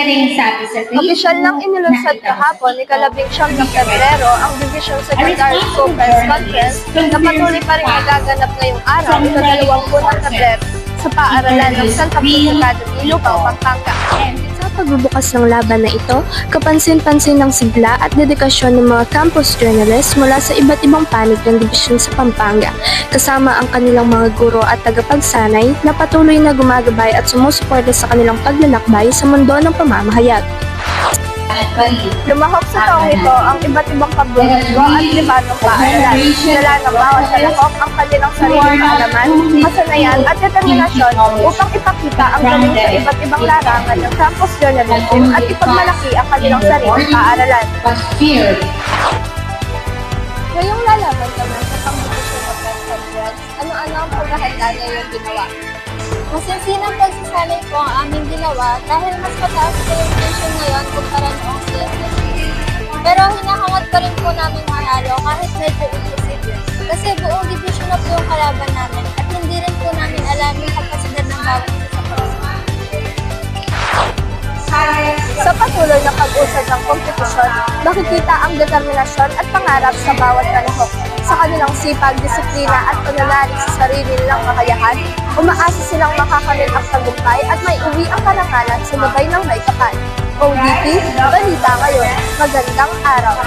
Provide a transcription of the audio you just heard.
Opisyal nang inilunsad kahapon ni ika-19 ng Pebrero ang Division Secretary Conference Conference na patuloy pa rin nagaganap ngayong araw, ika-20 ng Pebrero, sa paaralan ng Santa Cruz Academy, Lubao, Pampanga. Sa pagbubukas ng laban na ito, kapansin-pansin ng sigla at dedikasyon ng mga campus journalists mula sa iba't ibang panig ng dibisyon sa Pampanga, kasama ang kanilang mga guro at tagapagsanay na patuloy na gumagabay at sumusuporta sa kanilang paglalakbay sa mundo ng pamamahayag. Lumahok sa taong ito ang iba't ibang kabuligo at libanong paaralan. Dala ng bawat lalahok ang kanilang sariling kaalaman, kasanayan at determinasyon upang ipakita ang galing sa iba't ibang larangan ng campus journalism at ipagmalaki ang kanilang sariling paaralan. Ngayong lalaban naman sa pang-division of press conference, ano-ano ang paghahanda na iyong ginawa? Masinsinang pagsasanay po ang aming ginawa dahil mas mataas po yung tension ngayon kumpara noong CSS. Pero hinahangad pa rin po namin manalo kahit medyo imposible. Kasi buong division na po yung kalaban namin at hindi rin po namin alam yung kapasidad ng bawat isa sa pagsasanay. Sa patuloy na pag-usad ng kompetisyon, makikita ang determinasyon at pangarap sa bawat lalahok. Sa kanilang sipag, disiplina at pananalig sa sarili nilang kakayahan, umaasa silang makakamit ang tagumpay at may uwi ang karangalan sa lubay ng may kapal. ODT, balita ngayon. Magandang araw!